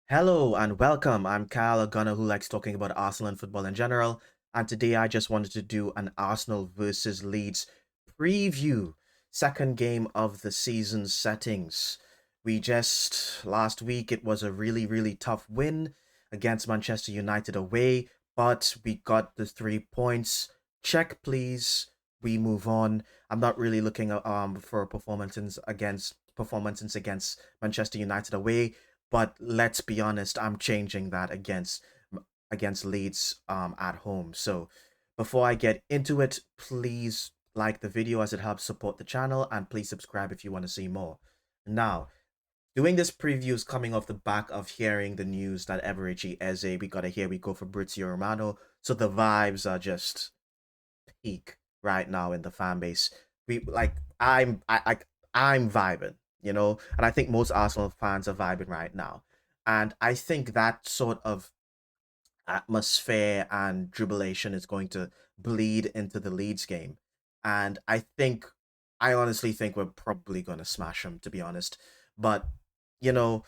Hello and welcome. I'm Kyle, a gunner who likes talking about Arsenal and football in general. And today I just wanted to do an Arsenal versus Leeds preview, second game of the season settings. Last week, it was a really tough win against Manchester United away, but we got the 3 points. Check, please. We move on. I'm not really looking for performances against Manchester United away, but let's be honest, I'm changing that against Leeds at home. So before I get into it, please like the video as it helps support the channel, and please subscribe if you want to see more. Now, doing this preview is coming off the back of hearing the news that Everett Eze, we got a here we go for Fabrizio Romano. So the vibes are just peak right now in the fan base. We like I'm vibing, and I think most Arsenal fans are vibing right now. And I think that sort of atmosphere and jubilation is going to bleed into the Leeds game. And I honestly think we're probably going to smash them, to be honest. But, you know,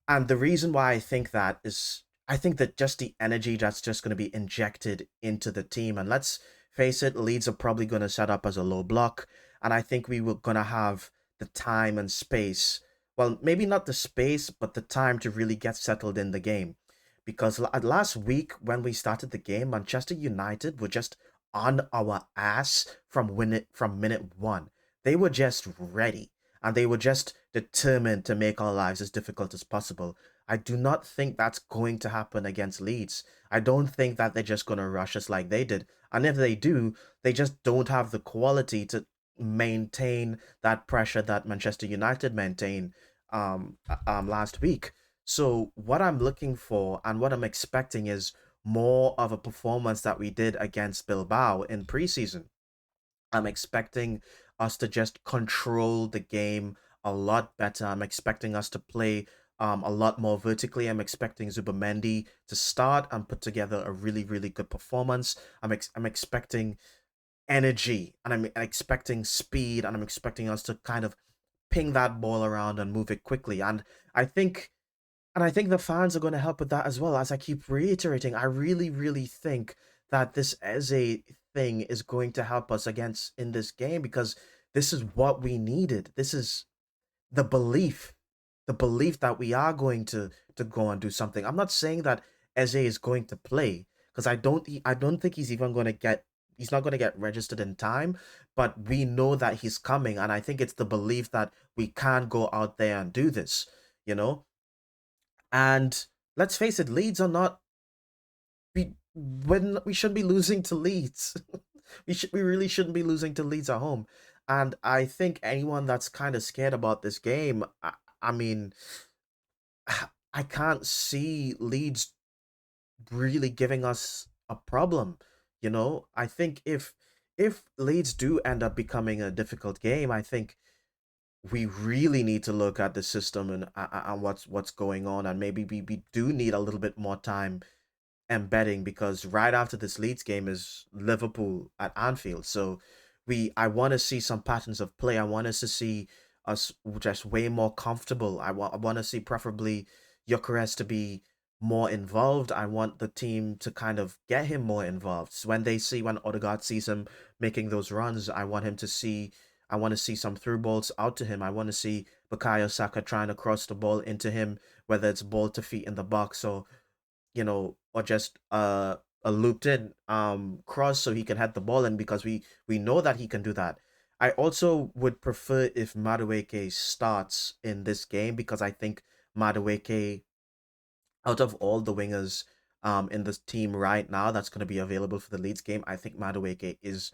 and the reason why I think that is I think that just the energy that's just going to be injected into the team. And let's face it, Leeds are probably going to set up as a low block. And I think we were going to have the time and space. Well, maybe not the space, but the time to really get settled in the game, because last week when we started the game, Manchester United were just on our ass from minute one. They were just ready, and they were just determined to make our lives as difficult as possible. I do not think that's going to happen against Leeds. I don't think that they're just going to rush us like they did. And if they do, they just don't have the quality to maintain that pressure that Manchester United maintained last week. So what I'm looking for and what I'm expecting is more of a performance that we did against Bilbao in preseason. I'm expecting us to just control the game a lot better. I'm expecting us to play a lot more vertically. I'm expecting Zubamendi to start and put together a really good performance. I'm expecting energy, and I'm expecting speed, and I'm expecting us to kind of ping that ball around and move it quickly. I think I think the fans are going to help with that as well. As I keep reiterating, I really think that this as a thing is going to help us against in this game, because this is what we needed. This is the belief, the belief that we are going to go and do something. I'm not saying that Eze is going to play, because I don't think he's even going to get he's not going to get registered in time, but we know that he's coming, and I think it's the belief that we can go out there and do this, you know? And let's face it, Leeds are not we shouldn't be losing to Leeds. We really shouldn't be losing to Leeds at home. And I think anyone that's kind of scared about this game, I mean, I can't see Leeds really giving us a problem. I think if Leeds do end up becoming a difficult game, I think we really need to look at the system and what's going on, and maybe we do need a little bit more time embedding, because right after this Leeds game is Liverpool at Anfield. So I want to see some patterns of play. I want us to see us just way more comfortable. I want to see preferably Gyökeres to be more involved. I want the team to kind of get him more involved. So when Odegaard sees him making those runs, I want to see some through balls out to him. I want to see Bukayo Saka trying to cross the ball into him, whether it's ball to feet in the box, or just a looped in cross so he can head the ball in, because we know that he can do that. I also would prefer if Madueke starts in this game, because I think Madueke, out of all the wingers in this team right now that's going to be available for the Leeds game, I think Madueke is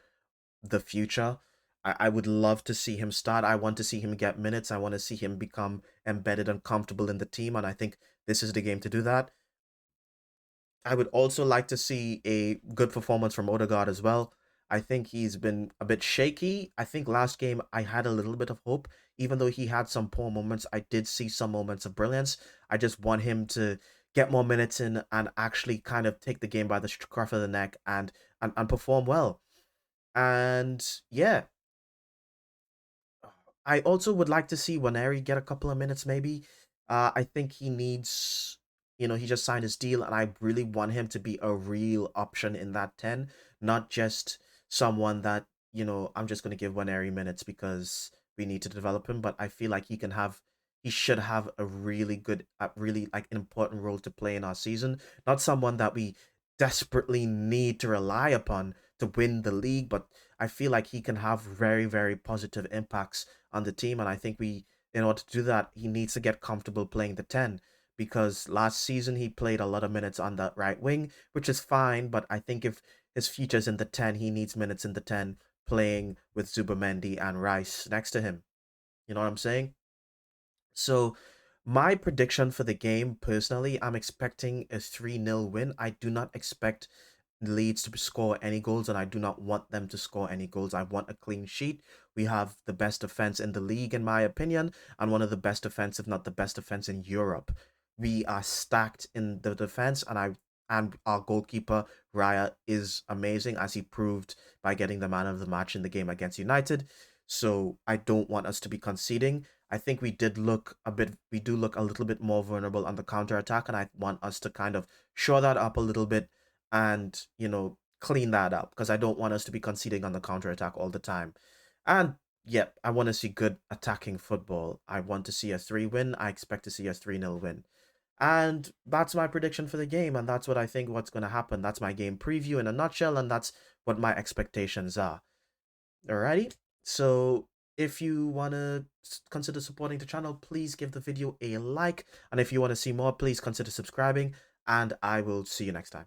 the future. I would love to see him start. I want to see him get minutes. I want to see him become embedded and comfortable in the team, and I think this is the game to do that. I would also like to see a good performance from Odegaard as well. I think he's been a bit shaky. I think last game I had a little bit of hope. Even though he had some poor moments, I did see some moments of brilliance. I just want him to get more minutes in and actually kind of take the game by the scruff of the neck and perform well. And yeah, I also would like to see Waneri get a couple of minutes maybe. I think he just signed his deal, and I really want him to be a real option in that 10, not just someone that, I'm just going to give Waneri minutes because we need to develop him. But I feel like he should have a really good, really like important role to play in our season. Not someone that we desperately need to rely upon to win the league, but I feel like he can have very, very positive impacts on the team. And I think in order to do that, he needs to get comfortable playing the 10 because last season he played a lot of minutes on the right wing, which is fine. But I think if his future's in the 10, he needs minutes in the 10 playing with Zubamendi and Rice next to him. You know what I'm saying? So, my prediction for the game, personally, I'm expecting a 3-0 win. I do not expect Leeds to score any goals, and I do not want them to score any goals. I want a clean sheet. We have the best defense in the league, in my opinion, and one of the best defense, if not the best defense in Europe. We are stacked in the defense, and our goalkeeper Raya is amazing, as he proved by getting the man of the match in the game against United. So I don't want us to be conceding. I think we do look a little bit more vulnerable on the counter attack, and I want us to kind of shore that up a little bit and clean that up because I don't want us to be conceding on the counter attack all the time. And yep, I want to see good attacking football. I want to see a 3 win. I expect to see a 3-0 win. And that's my prediction for the game, and that's what I think what's going to happen. That's my game preview in a nutshell, and that's what my expectations are. Alrighty. So if you want to consider supporting the channel, please give the video a like. And if you want to see more, please consider subscribing. And I will see you next time.